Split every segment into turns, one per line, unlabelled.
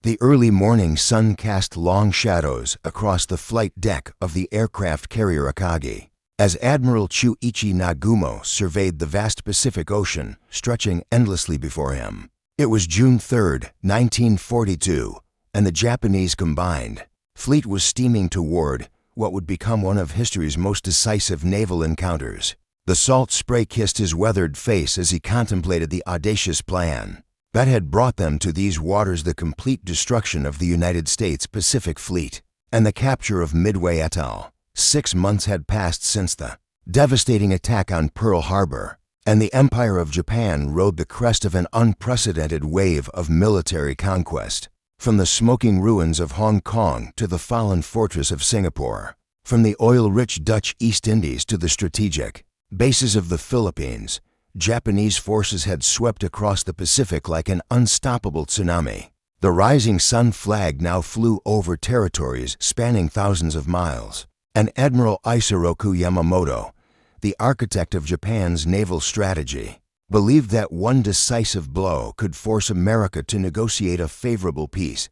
The early morning sun cast long shadows across the flight deck of the aircraft carrier Akagi, as Admiral Chuichi Nagumo surveyed the vast Pacific Ocean stretching endlessly before him. It was June 3, 1942, and the Japanese combined fleet was steaming toward what would become one of history's most decisive naval encounters. The salt spray kissed his weathered face as he contemplated the audacious plan that had brought them to these waters: the complete destruction of the United States Pacific Fleet and the capture of Midway atoll. 6 months had passed since the devastating attack on Pearl Harbor, and the Empire of Japan rode the crest of an unprecedented wave of military conquest. From the smoking ruins of Hong Kong to the fallen fortress of Singapore, from the oil-rich Dutch East Indies to the strategic bases of the Philippines, Japanese forces had swept across the Pacific like an unstoppable tsunami. The rising sun flag now flew over territories spanning thousands of miles, and Admiral Isoroku Yamamoto, the architect of Japan's naval strategy, believed that one decisive blow could force America to negotiate a favorable peace.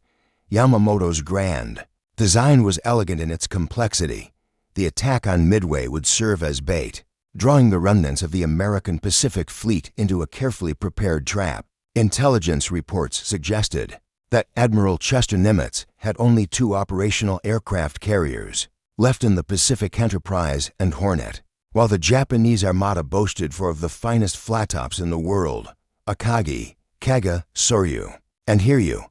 Yamamoto's grand design was elegant in its complexity. The attack on Midway would serve as bait, drawing the remnants of the American Pacific Fleet into a carefully prepared trap. Intelligence reports suggested that Admiral Chester Nimitz had only 2 operational aircraft carriers left in the Pacific: Enterprise and Hornet, while the Japanese armada boasted 4 of the finest flattops in the world: Akagi, Kaga, Soryu, and Hiryu.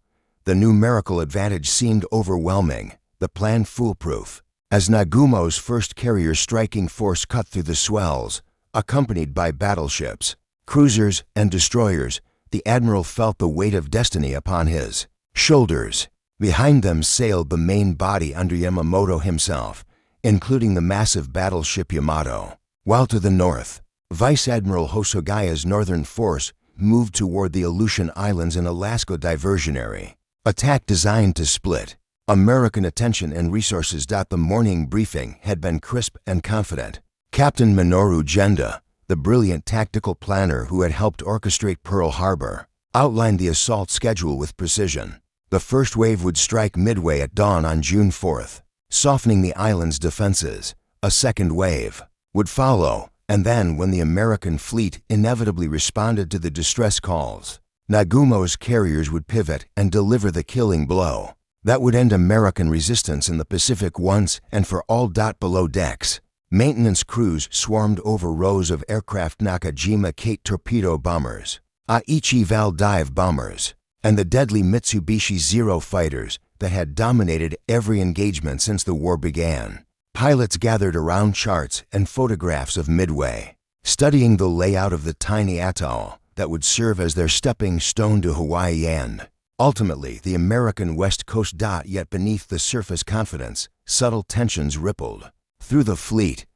The numerical advantage seemed overwhelming, the plan foolproof, as Nagumo's first carrier striking force cut through the swells. Accompanied by battleships, cruisers, and destroyers, the admiral felt the weight of destiny upon his shoulders. Behind them sailed the main body under Yamamoto himself, including the massive battleship Yamato, while to the north, Vice Admiral Hosogaya's northern force moved toward the Aleutian Islands, an Alaska diversionary attack designed to split American attention and resources. The morning briefing had been crisp and confident. Captain Minoru Genda, the brilliant tactical planner who had helped orchestrate Pearl Harbor, outlined the assault schedule with precision. The first wave would strike Midway at dawn on June 4th, softening the island's defenses. A second wave would follow, and then, when the American fleet inevitably responded to the distress calls, Nagumo's carriers would pivot and deliver the killing blow that would end American resistance in the Pacific once and for all. Below decks, maintenance crews swarmed over rows of aircraft: Nakajima Kate torpedo bombers, Aichi Val dive bombers, and the deadly Mitsubishi Zero fighters that had dominated every engagement since the war began. Pilots gathered around charts and photographs of Midway, studying the layout of the tiny atoll that would serve as their stepping stone to Hawaii and, ultimately, the American West Coast. Yet beneath the surface confidence, subtle tensions rippled through the fleet.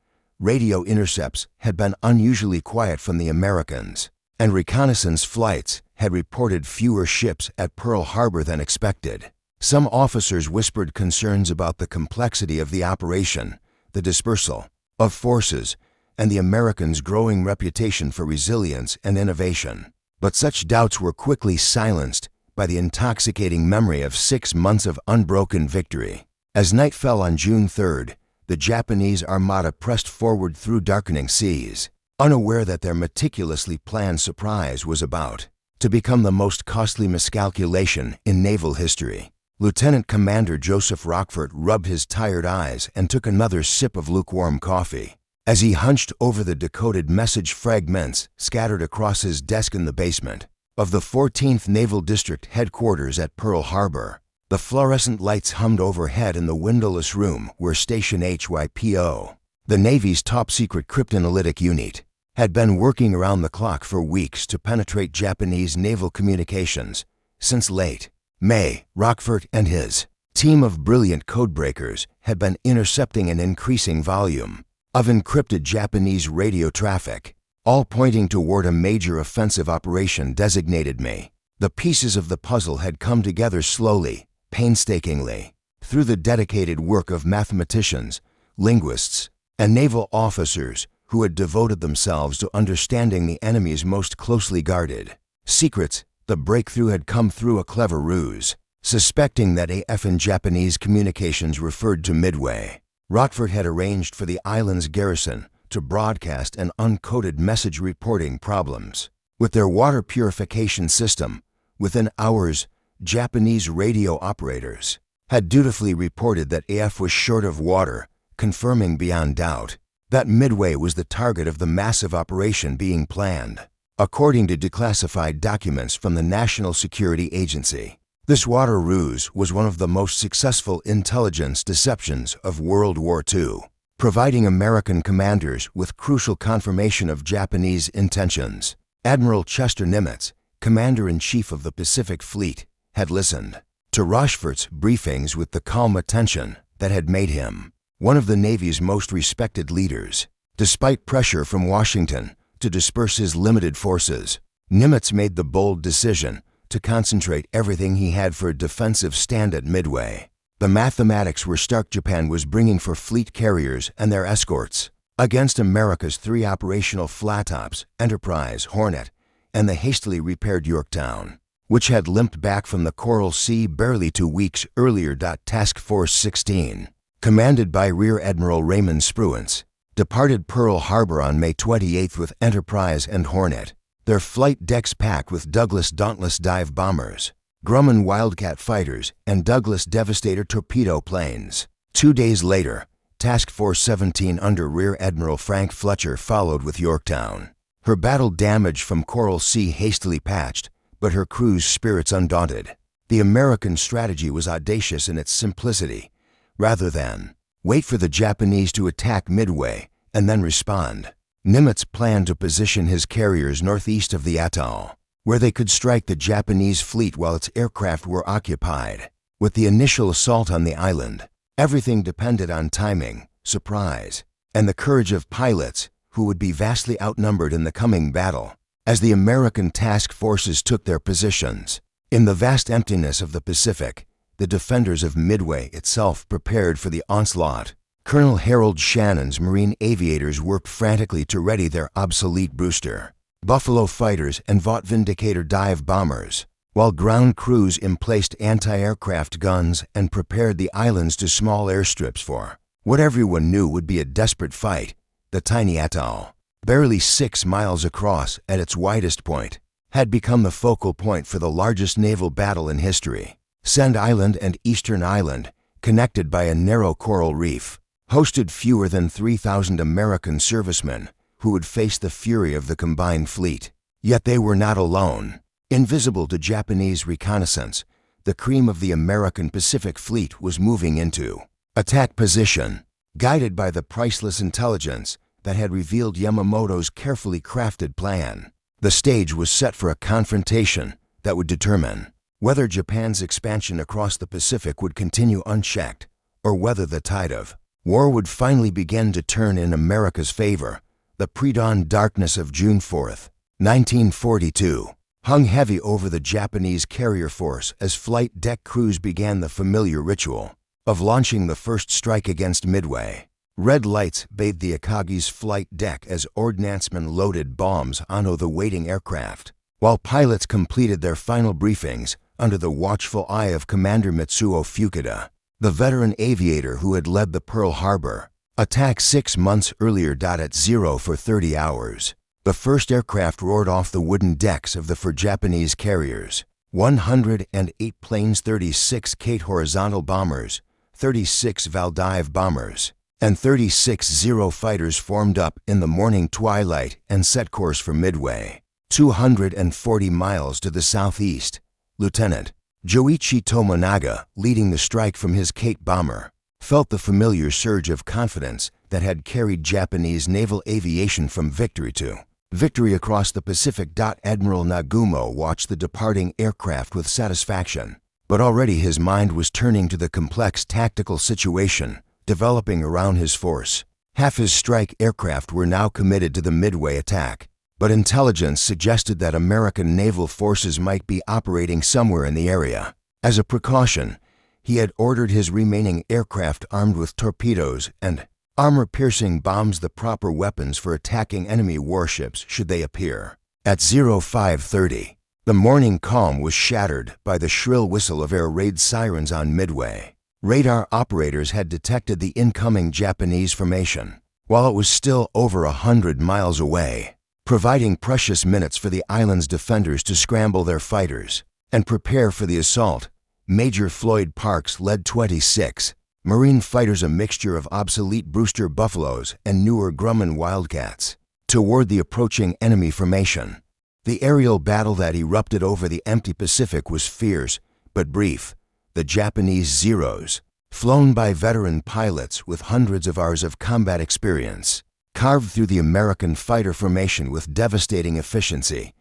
Radio intercepts had been unusually quiet from the Americans, and reconnaissance flights had reported fewer ships at Pearl Harbor than expected. Some officers whispered concerns about the complexity of the operation, the dispersal of forces, and the Americans' growing reputation for resilience and innovation. But such doubts were quickly silenced by the intoxicating memory of 6 months of unbroken victory. As night fell on June 3rd, the Japanese armada pressed forward through darkening seas, unaware that their meticulously planned surprise was about to become the most costly miscalculation in naval history. Lieutenant Commander Joseph Rockford rubbed his tired eyes and took another sip of lukewarm coffee. As he hunched over the decoded message fragments scattered across his desk in the basement of the 14th Naval District headquarters at Pearl Harbor, the fluorescent lights hummed overhead in the windowless room where Station HYPO, the Navy's top-secret cryptanalytic unit, had been working around the clock for weeks to penetrate Japanese naval communications. Since late May, Rockford and his team of brilliant codebreakers had been intercepting an increasing volume of encrypted Japanese radio traffic, all pointing toward a major offensive operation designated May. The pieces of the puzzle had come together slowly, painstakingly, through the dedicated work of mathematicians, linguists, and naval officers who had devoted themselves to understanding the enemy's most closely guarded secrets. The breakthrough had come through a clever ruse. Suspecting that AF in Japanese communications referred to Midway, Rockford had arranged for the island's garrison to broadcast an uncoded message reporting problems with their water purification system. Within hours, Japanese radio operators had dutifully reported that AF was short of water, confirming beyond doubt that Midway was the target of the massive operation being planned. According to declassified documents from the National Security Agency, this water ruse was one of the most successful intelligence deceptions of World War II, providing American commanders with crucial confirmation of Japanese intentions. Admiral Chester Nimitz, Commander-in-Chief of the Pacific Fleet, had listened to Rochefort's briefings with the calm attention that had made him one of the Navy's most respected leaders. Despite pressure from Washington to disperse his limited forces, Nimitz made the bold decision to concentrate everything he had for a defensive stand at Midway. The mathematics were stark. Japan was bringing for fleet carriers and their escorts against America's 3 operational flat-tops, Enterprise, Hornet, and the hastily repaired Yorktown, which had limped back from the Coral Sea barely 2 weeks earlier. Task Force 16, commanded by Rear Admiral Raymond Spruance, departed Pearl Harbor on May 28 with Enterprise and Hornet, their flight decks packed with Douglas Dauntless dive bombers, Grumman Wildcat fighters, and Douglas Devastator torpedo planes. 2 days later, Task Force 17 under Rear Admiral Frank Fletcher followed with Yorktown, her battle damage from Coral Sea hastily patched, but her crew's spirits undaunted. The American strategy was audacious in its simplicity. Rather than wait for the Japanese to attack Midway and then respond, Nimitz planned to position his carriers northeast of the atoll, where they could strike the Japanese fleet while its aircraft were occupied. With the initial assault on the island, everything depended on timing, surprise, and the courage of pilots who would be vastly outnumbered in the coming battle. As the American task forces took their positions in the vast emptiness of the Pacific, the defenders of Midway itself prepared for the onslaught. Colonel Harold Shannon's Marine aviators worked frantically to ready their obsolete Brewster, Buffalo fighters, and Vought Vindicator dive bombers, while ground crews emplaced anti-aircraft guns and prepared the islands to small airstrips for what everyone knew would be a desperate fight. The tiny atoll, barely 6 miles across at its widest point, had become the focal point for the largest naval battle in history. Send Island and Eastern Island, connected by a narrow coral reef, hosted fewer than 3,000 American servicemen who would face the fury of the combined fleet. Yet they were not alone. Invisible to Japanese reconnaissance, the cream of the American Pacific Fleet was moving into attack position, guided by the priceless intelligence that had revealed Yamamoto's carefully crafted plan. The stage was set for a confrontation that would determine whether Japan's expansion across the Pacific would continue unchecked, or whether the tide of war would finally begin to turn in America's favor. The pre-dawn darkness of June 4, 1942, hung heavy over the Japanese carrier force as flight deck crews began the familiar ritual of launching the first strike against Midway. Red lights bathed the Akagi's flight deck as ordnancemen loaded bombs onto the waiting aircraft, while pilots completed their final briefings under the watchful eye of Commander Mitsuo Fukuda, the veteran aviator who had led the Pearl Harbor attack 6 months earlier. At 0 for 30 hours, the first aircraft roared off the wooden decks of the 4 Japanese carriers. 108 planes, 36 Kate horizontal bombers, 36 Valdive bombers, and 36 Zero fighters formed up in the morning twilight and set course for Midway. 240 miles to the southeast, Lieutenant Joichi Tomonaga, leading the strike from his Kate bomber, felt the familiar surge of confidence that had carried Japanese naval aviation from victory to victory across the Pacific. Admiral Nagumo watched the departing aircraft with satisfaction, but already his mind was turning to the complex tactical situation developing around his force. Half his strike aircraft were now committed to the Midway attack, but intelligence suggested that American naval forces might be operating somewhere in the area. As a precaution, he had ordered his remaining aircraft armed with torpedoes and armor-piercing bombs, the proper weapons for attacking enemy warships should they appear. At 0530, The morning calm was shattered by the shrill whistle of air raid sirens on Midway. Radar operators had detected the incoming Japanese formation, while it was still over 100 miles away, providing precious minutes for the island's defenders to scramble their fighters and prepare for the assault. Major Floyd Parks led 26 Marine fighters, a mixture of obsolete Brewster Buffaloes and newer Grumman Wildcats, toward the approaching enemy formation. The aerial battle that erupted over the empty Pacific was fierce but brief. The Japanese Zeros, flown by veteran pilots with hundreds of hours of combat experience, carved through the American fighter formation with devastating efficiency.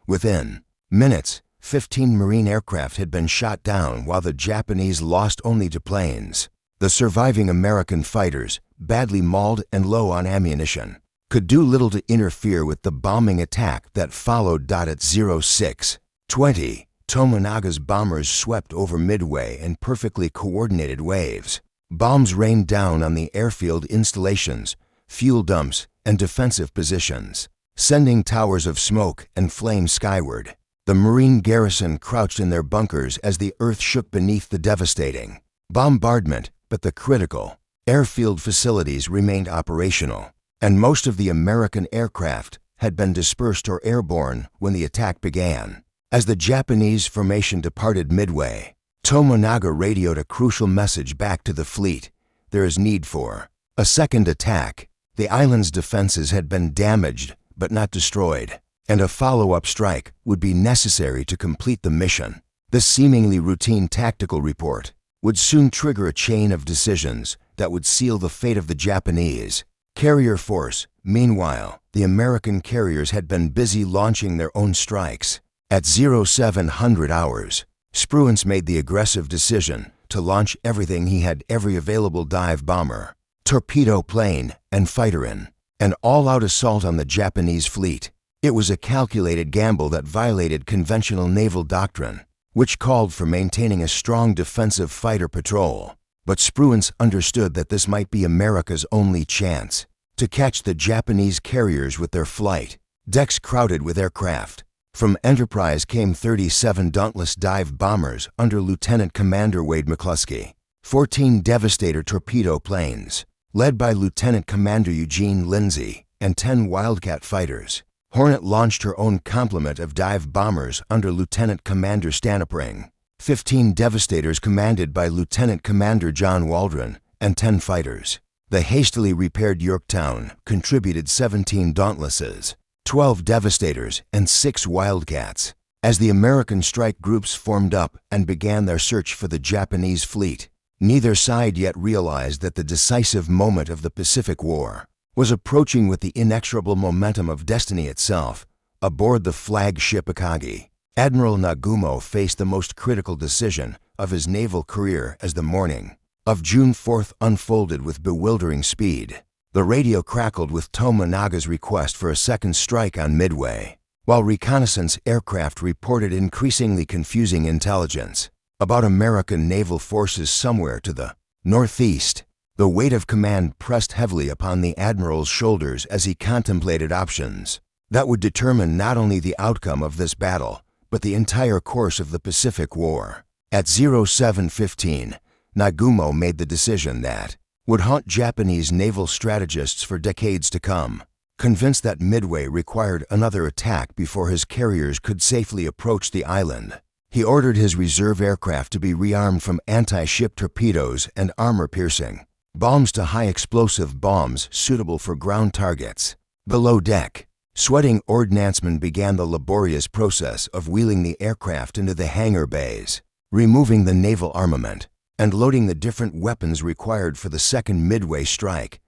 Within minutes, 15 Marine aircraft had been shot down while the Japanese lost only to planes. The surviving American fighters, badly mauled and low on ammunition, could do little to interfere with the bombing attack that followed. At 06:20, Tomonaga's bombers swept over Midway in perfectly coordinated waves. Bombs rained down on the airfield installations, fuel dumps, and defensive positions, sending towers of smoke and flame skyward. The Marine garrison crouched in their bunkers as the earth shook beneath the devastating bombardment, but the critical airfield facilities remained operational, and most of the American aircraft had been dispersed or airborne when the attack began. As the Japanese formation departed Midway, Tomonaga radioed a crucial message back to the fleet: there is need for a second attack. The island's defenses had been damaged but not destroyed, and a follow-up strike would be necessary to complete the mission. This seemingly routine tactical report would soon trigger a chain of decisions that would seal the fate of the Japanese carrier force. Meanwhile, the American carriers had been busy launching their own strikes. At 0700 hours, Spruance made the aggressive decision to launch everything he had: every available dive bomber, torpedo plane, and fighter in an all-out assault on the Japanese fleet. It was a calculated gamble that violated conventional naval doctrine, which called for maintaining a strong defensive fighter patrol. But Spruance understood that this might be America's only chance to catch the Japanese carriers with their flight decks crowded with aircraft. From Enterprise came 37 Dauntless dive bombers under Lieutenant Commander Wade McCluskey, 14 Devastator torpedo planes, led by Lieutenant Commander Eugene Lindsay, and 10 Wildcat fighters. Hornet launched her own complement of dive bombers under Lieutenant Commander Stanipring, 15 Devastators commanded by Lieutenant Commander John Waldron, and 10 fighters. The hastily repaired Yorktown contributed 17 Dauntlesses, 12 Devastators, and 6 Wildcats. As the American strike groups formed up and began their search for the Japanese fleet, neither side yet realized that the decisive moment of the Pacific War was approaching with the inexorable momentum of destiny itself. Aboard the flagship Akagi, Admiral Nagumo faced the most critical decision of his naval career as the morning of June 4th unfolded with bewildering speed. The radio crackled with Tomonaga's request for a second strike on Midway, while reconnaissance aircraft reported increasingly confusing intelligence about American naval forces somewhere to the northeast. The weight of command pressed heavily upon the admiral's shoulders as he contemplated options that would determine not only the outcome of this battle, but the entire course of the Pacific War. At 0715, Nagumo made the decision that would haunt Japanese naval strategists for decades to come. Convinced that Midway required another attack before his carriers could safely approach the island, he ordered his reserve aircraft to be rearmed from anti-ship torpedoes and armor-piercing bombs to high-explosive bombs suitable for ground targets. Below deck, sweating ordnancemen began the laborious process of wheeling the aircraft into the hangar bays, removing the naval armament, and loading the different weapons required for the second Midway strike.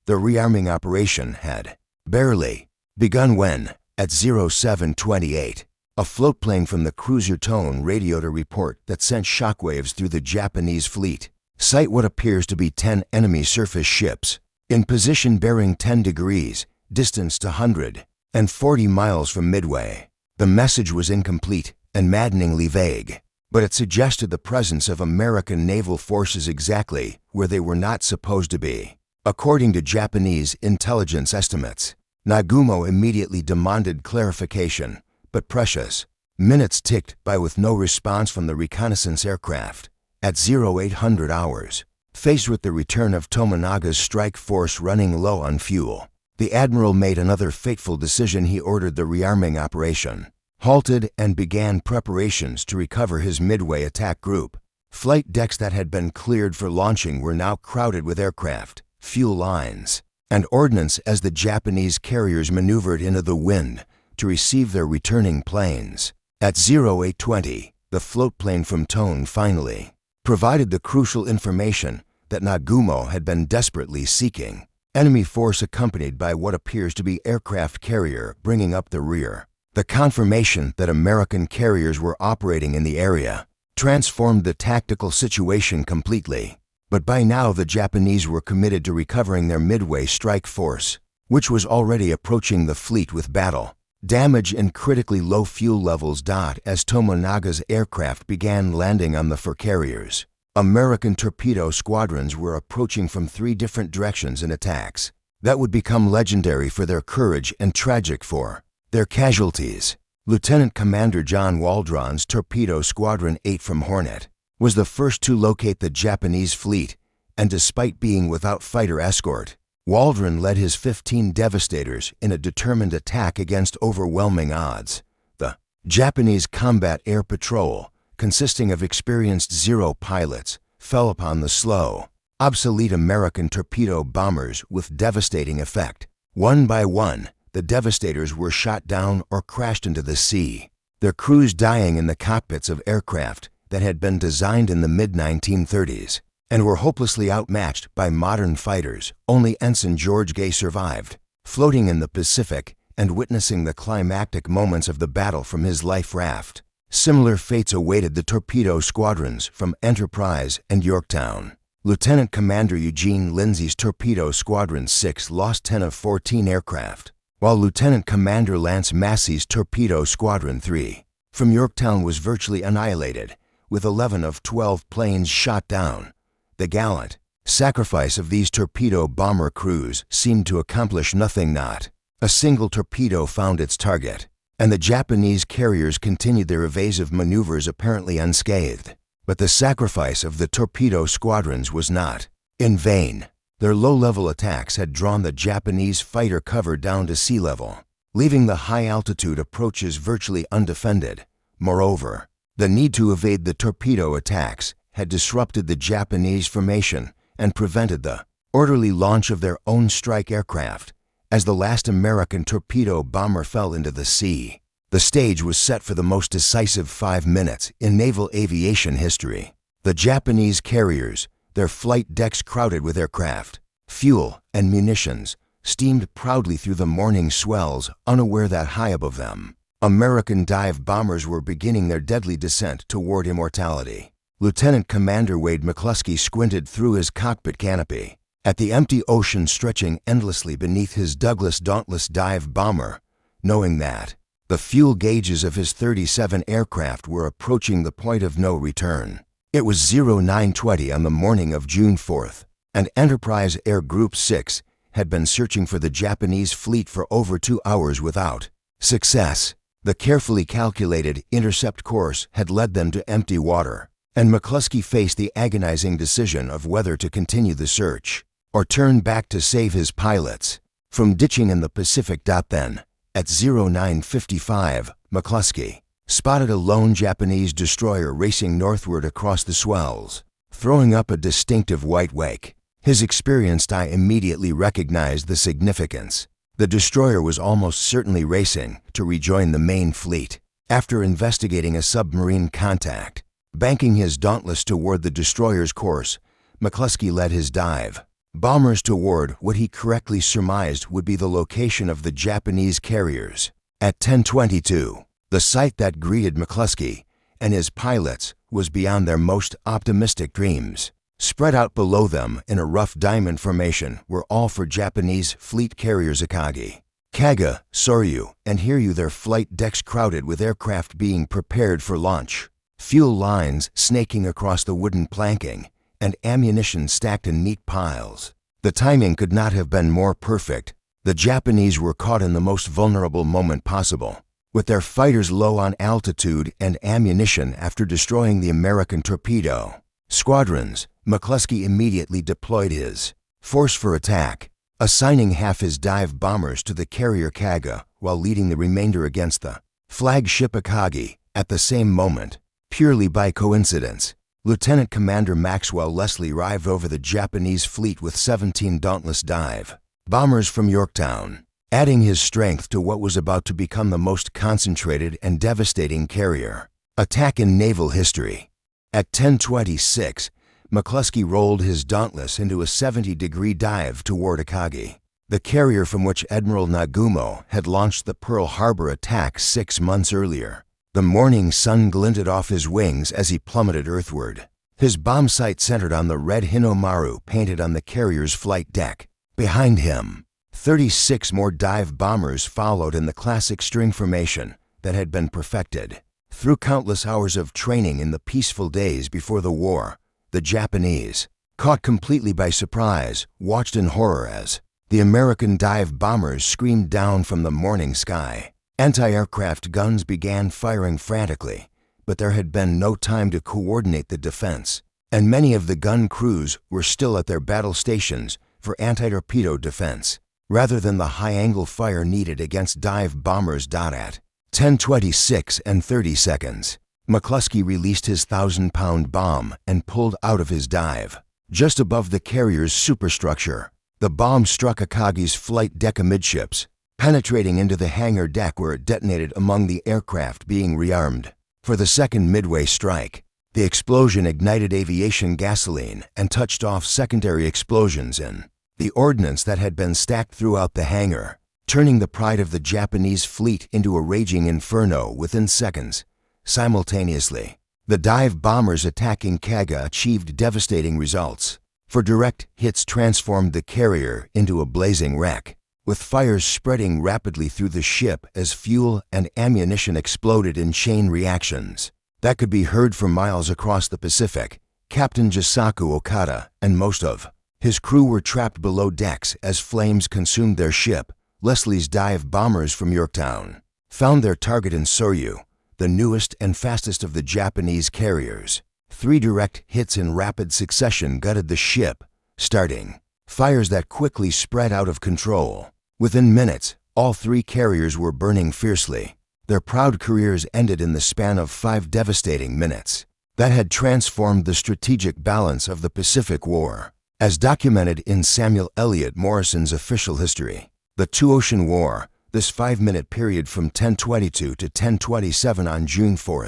The rearming operation had barely begun when, at 0728, a floatplane from the cruiser Tone radioed a report that sent shockwaves through the Japanese fleet. Sight what appears to be 10 enemy surface ships, in position bearing 10 degrees, distance to 140 miles from Midway. The message was incomplete and maddeningly vague, but it suggested the presence of American naval forces exactly where they were not supposed to be. According to Japanese intelligence estimates, Nagumo immediately demanded clarification, but precious Minutes ticked by with no response from the reconnaissance aircraft. At 0800 hours, faced with the return of Tomonaga's strike force running low on fuel, the admiral made another fateful decision. He ordered the rearming operation, halted, and began preparations to recover his Midway attack group. Flight decks that had been cleared for launching were now crowded with aircraft, fuel lines, and ordnance as the Japanese carriers maneuvered into the wind to receive their returning planes. At 0820, the floatplane from Tone finally provided the crucial information that Nagumo had been desperately seeking. Enemy force accompanied by what appears to be aircraft carrier bringing up the rear. The confirmation that American carriers were operating in the area transformed the tactical situation completely. But by now the Japanese were committed to recovering their Midway strike force, which was already approaching the fleet with battle damage and critically low fuel levels. As Tomonaga's aircraft began landing on the fur carriers, American torpedo squadrons were approaching from 3 different directions in attacks that would become legendary for their courage and tragic for their casualties. Lieutenant Commander John Waldron's Torpedo Squadron 8 from Hornet was the first to locate the Japanese fleet, and despite being without fighter escort, Waldron led his 15 Devastators in a determined attack against overwhelming odds. The Japanese Combat Air Patrol, consisting of experienced Zero pilots, fell upon the slow, obsolete American torpedo bombers with devastating effect. One by one, the Devastators were shot down or crashed into the sea, their crews dying in the cockpits of aircraft that had been designed in the mid-1930s and were hopelessly outmatched by modern fighters. Only Ensign George Gay survived, floating in the Pacific and witnessing the climactic moments of the battle from his life raft. Similar fates awaited the torpedo squadrons from Enterprise and Yorktown. Lieutenant Commander Eugene Lindsay's Torpedo Squadron 6 lost 10 of 14 aircraft, while Lieutenant Commander Lance Massey's Torpedo Squadron 3 from Yorktown was virtually annihilated, with 11 of 12 planes shot down. The gallant sacrifice of these torpedo bomber crews seemed to accomplish nothing. Not a single torpedo found its target, and the Japanese carriers continued their evasive maneuvers apparently unscathed. But the sacrifice of the torpedo squadrons was not in vain. Their low-level attacks had drawn the Japanese fighter cover down to sea level, leaving the high-altitude approaches virtually undefended. Moreover, the need to evade the torpedo attacks had disrupted the Japanese formation and prevented the orderly launch of their own strike aircraft. As the last American torpedo bomber fell into the sea, the stage was set for the most decisive 5 minutes in naval aviation history. The Japanese carriers, their flight decks crowded with aircraft, fuel, and munitions, steamed proudly through the morning swells, unaware that high above them, American dive bombers were beginning their deadly descent toward immortality. Lieutenant Commander Wade McCluskey squinted through his cockpit canopy at the empty ocean stretching endlessly beneath his Douglas Dauntless dive bomber, knowing that the fuel gauges of his 37 aircraft were approaching the point of no return. It was 0920 on the morning of June 4th, and Enterprise Air Group 6 had been searching for the Japanese fleet for over 2 hours without success. The carefully calculated intercept course had led them to empty water, and McCluskey faced the agonizing decision of whether to continue the search or turn back to save his pilots from ditching in the Pacific. Then, at 0955, McCluskey spotted a lone Japanese destroyer racing northward across the swells, throwing up a distinctive white wake. His experienced eye immediately recognized the significance. The destroyer was almost certainly racing to rejoin the main fleet. After investigating a submarine contact, banking his Dauntless toward the destroyer's course, McCluskey led his dive bombers toward what he correctly surmised would be the location of the Japanese carriers. At 10:22, the sight that greeted McCluskey and his pilots was beyond their most optimistic dreams. Spread out below them in a rough diamond formation were all 4 Japanese fleet carriers: Akagi, Kaga, Soryu, and Hiru, their flight decks crowded with aircraft being prepared for launch, fuel lines snaking across the wooden planking, and ammunition stacked in neat piles. The timing could not have been more perfect. The Japanese were caught in the most vulnerable moment possible. With their fighters low on altitude and ammunition after destroying the American torpedo squadrons, McCluskey immediately deployed his force for attack, assigning half his dive bombers to the carrier Kaga while leading the remainder against the flagship Akagi. At the same moment, purely by coincidence, Lieutenant Commander Maxwell Leslie arrived over the Japanese fleet with 17 dauntless dive bombers from Yorktown, adding his strength to what was about to become the most concentrated and devastating carrier attack in naval history. At 10:26, McCluskey rolled his Dauntless into a 70-degree dive toward Akagi, the carrier from which Admiral Nagumo had launched the Pearl Harbor attack 6 months earlier. The morning sun glinted off his wings as he plummeted earthward, his bomb sight centered on the red Hinomaru painted on the carrier's flight deck. Behind him, 36 more dive bombers followed in the classic string formation that had been perfected through countless hours of training in the peaceful days before the war. The Japanese, caught completely by surprise, watched in horror as the American dive bombers screamed down from the morning sky. Anti-aircraft guns began firing frantically, but there had been no time to coordinate the defense, and many of the gun crews were still at their battle stations for anti-torpedo defense, rather than the high-angle fire needed against dive bombers. At 10:26 and 30 seconds, McCluskey released his 1,000-pound bomb and pulled out of his dive. Just above the carrier's superstructure, the bomb struck Akagi's flight deck amidships, penetrating into the hangar deck where it detonated among the aircraft being rearmed for the second Midway strike. The explosion ignited aviation gasoline and touched off secondary explosions in the ordnance that had been stacked throughout the hangar, turning the pride of the Japanese fleet into a raging inferno within seconds. Simultaneously, the dive bombers attacking Kaga achieved devastating results, for direct hits transformed the carrier into a blazing wreck, with fires spreading rapidly through the ship as fuel and ammunition exploded in chain reactions that could be heard for miles across the Pacific. Captain Jisaku Okada and most of his crew were trapped below decks as flames consumed their ship. Leslie's dive bombers from Yorktown found their target in Soryu, the newest and fastest of the Japanese carriers. 3 direct hits in rapid succession gutted the ship, starting fires that quickly spread out of control. Within minutes, all 3 carriers were burning fiercely. Their proud careers ended in the span of 5 devastating minutes that had transformed the strategic balance of the Pacific War. As documented in Samuel Eliot Morrison's official history, the Two-Ocean War, this 5-minute period from 10:22 to 10:27 on June 4,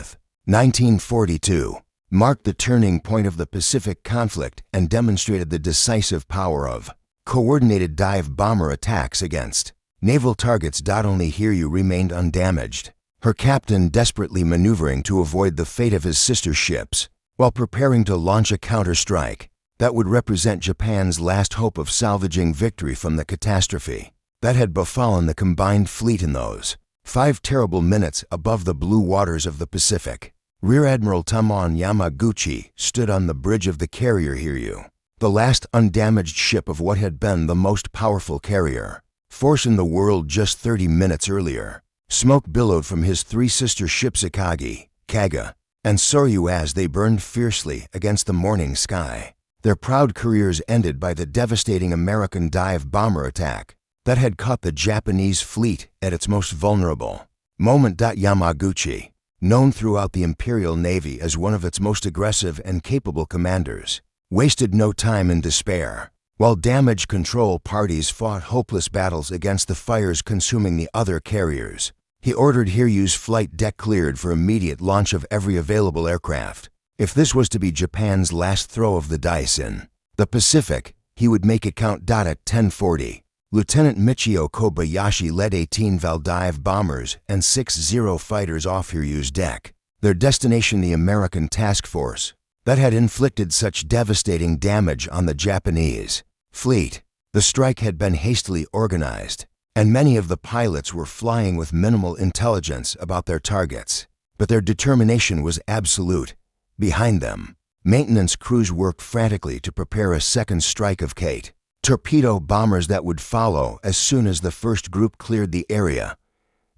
1942, marked the turning point of the Pacific conflict and demonstrated the decisive power of coordinated dive bomber attacks against naval targets. Only Hiru remained undamaged, her captain desperately maneuvering to avoid the fate of his sister ships while preparing to launch a counterstrike that would represent Japan's last hope of salvaging victory from the catastrophe that had befallen the combined fleet in those 5 terrible minutes above the blue waters of the Pacific. Rear Admiral Tamon Yamaguchi stood on the bridge of the carrier Hiru, the last undamaged ship of what had been the most powerful carrier force in the world just 30 minutes earlier. Smoke billowed from his 3 sister ships Akagi, Kaga, and Soryu as they burned fiercely against the morning sky, their proud careers ended by the devastating American dive bomber attack that had caught the Japanese fleet at its most vulnerable moment. Yamaguchi, known throughout the Imperial Navy as one of its most aggressive and capable commanders, wasted no time in despair. While damage control parties fought hopeless battles against the fires consuming the other carriers, he ordered Hiryu's flight deck cleared for immediate launch of every available aircraft. If this was to be Japan's last throw of the dice in the Pacific, he would make it count. At 10:40, Lieutenant Michio Kobayashi led 18 Valdive bombers and 6 fighters off Hiryu's deck, their destination the American task force that had inflicted such devastating damage on the Japanese fleet. The strike had been hastily organized, and many of the pilots were flying with minimal intelligence about their targets, but their determination was absolute. Behind them, maintenance crews worked frantically to prepare a second strike of Kate torpedo bombers that would follow as soon as the first group cleared the area.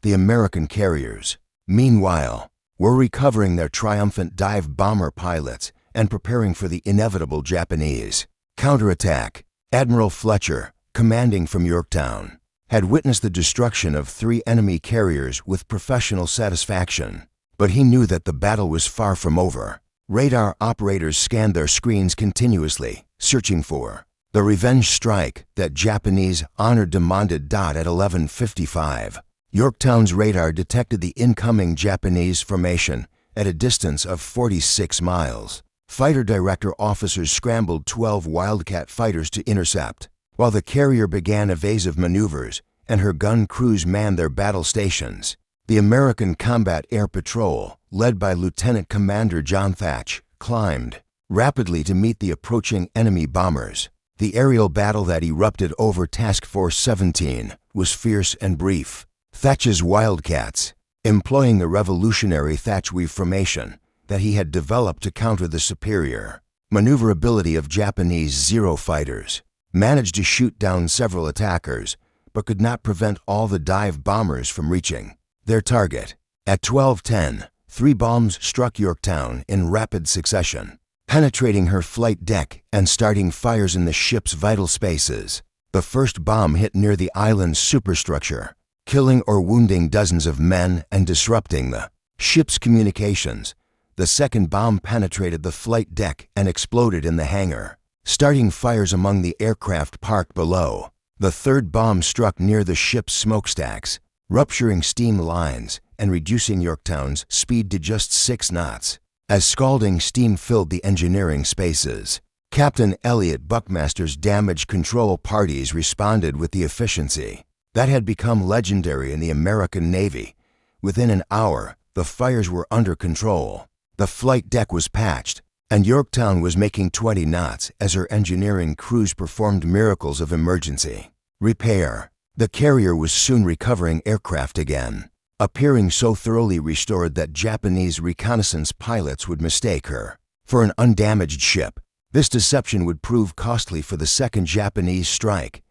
the American carriers, meanwhile, were recovering their triumphant dive bomber pilots and preparing for the inevitable Japanese counterattack. Admiral Fletcher, commanding from Yorktown, had witnessed the destruction of 3 enemy carriers with professional satisfaction, but he knew that the battle was far from over. Radar operators scanned their screens continuously, searching for the revenge strike that Japanese honor demanded. At 11:55, Yorktown's radar detected the incoming Japanese formation at a distance of 46 miles. Fighter director officers scrambled 12 Wildcat fighters to intercept, while the carrier began evasive maneuvers and her gun crews manned their battle stations. The American Combat Air Patrol, led by Lieutenant Commander John Thatch, climbed rapidly to meet the approaching enemy bombers. The aerial battle that erupted over Task Force 17 was fierce and brief. Thatch's Wildcats, employing the revolutionary Thatch Weave formation that he had developed to counter the superior maneuverability of Japanese Zero fighters, managed to shoot down several attackers, but could not prevent all the dive bombers from reaching their target. At 12:10, 3 bombs struck Yorktown in rapid succession, penetrating her flight deck and starting fires in the ship's vital spaces. The first bomb hit near the island's superstructure, killing or wounding dozens of men and disrupting the ship's communications. The second bomb penetrated the flight deck and exploded in the hangar, starting fires among the aircraft parked below. The third bomb struck near the ship's smokestacks, rupturing steam lines and reducing Yorktown's speed to just 6 knots. As scalding steam filled the engineering spaces, Captain Elliot Buckmaster's damage control parties responded with the efficiency that had become legendary in the American Navy. Within an hour, the fires were under control. The flight deck was patched, and Yorktown was making 20 knots as her engineering crews performed miracles of emergency repair. The carrier was soon recovering aircraft again, appearing so thoroughly restored that Japanese reconnaissance pilots would mistake her for an undamaged ship. This deception would prove costly for the second Japanese strike.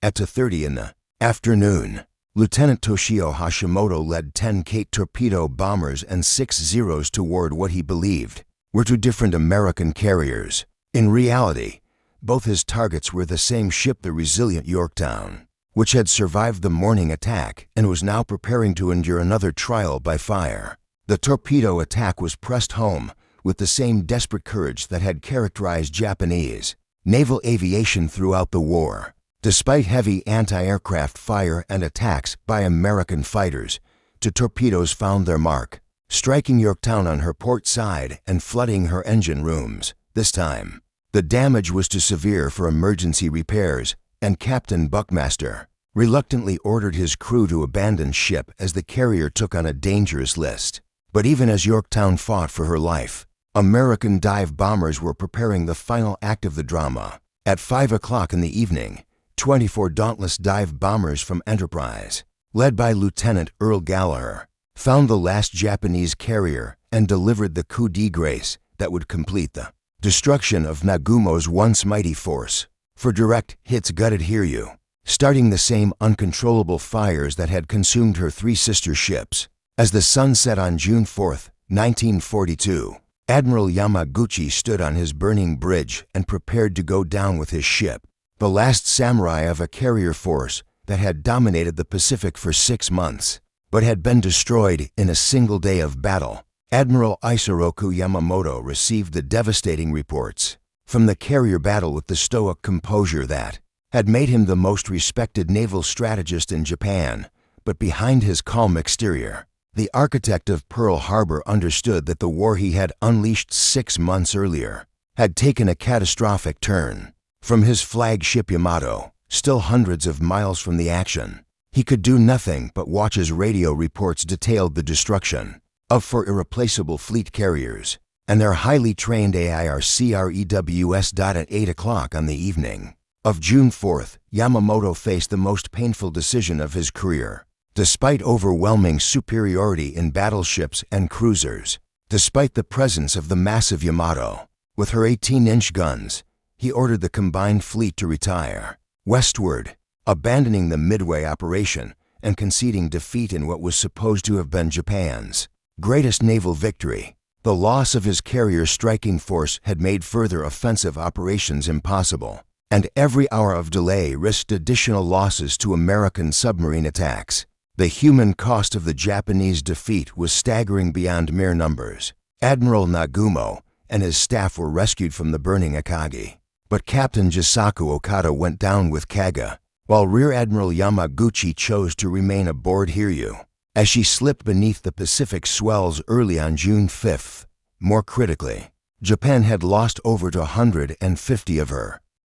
At 2:30 in the afternoon, Lieutenant Toshio Hashimoto led 10 Kate torpedo bombers and 6 Zeros toward what he believed were 2 different American carriers. In reality, both his targets were the same ship, the resilient Yorktown, which had survived the morning attack and was now preparing to endure another trial by fire. The torpedo attack was pressed home with the same desperate courage that had characterized Japanese naval aviation throughout the war. Despite heavy anti-aircraft fire and attacks by American fighters, 2 torpedoes found their mark, striking Yorktown on her port side and flooding her engine rooms. This time, the damage was too severe for emergency repairs, and Captain Buckmaster reluctantly ordered his crew to abandon ship as the carrier took on a dangerous list. But even as Yorktown fought for her life, American dive bombers were preparing the final act of the drama. At 5 o'clock in the evening, 24 dauntless dive bombers from Enterprise, led by Lieutenant Earl Gallagher, found the last Japanese carrier and delivered the coup de grace that would complete the destruction of Nagumo's once mighty force. For direct hits gutted Hiru, starting the same uncontrollable fires that had consumed her 3 sister ships. As the sun set on June 4, 1942, Admiral Yamaguchi stood on his burning bridge and prepared to go down with his ship, the last samurai of a carrier force that had dominated the Pacific for 6 months, but had been destroyed in a single day of battle. Admiral Isoroku Yamamoto received the devastating reports from the carrier battle with the stoic composure that had made him the most respected naval strategist in Japan. But behind his calm exterior, the architect of Pearl Harbor understood that the war he had unleashed 6 months earlier had taken a catastrophic turn. From his flagship Yamato, still hundreds of miles from the action, he could do nothing but watch as radio reports detailed the destruction of 4 irreplaceable fleet carriers and their highly trained AIRCREWS. At 8 o'clock on the evening of June 4th, Yamamoto faced the most painful decision of his career. Despite overwhelming superiority in battleships and cruisers, despite the presence of the massive Yamato, with her 18-inch guns, he ordered the combined fleet to retire westward, abandoning the Midway operation and conceding defeat in what was supposed to have been Japan's greatest naval victory. The loss of his carrier striking force had made further offensive operations impossible, and every hour of delay risked additional losses to American submarine attacks. The human cost of the Japanese defeat was staggering beyond mere numbers. Admiral Nagumo and his staff were rescued from the burning Akagi, but Captain Jisaku Okada went down with Kaga, while Rear Admiral Yamaguchi chose to remain aboard Hiru. As she slipped beneath the Pacific swells early on June 5th, more critically, Japan had lost over 150 of her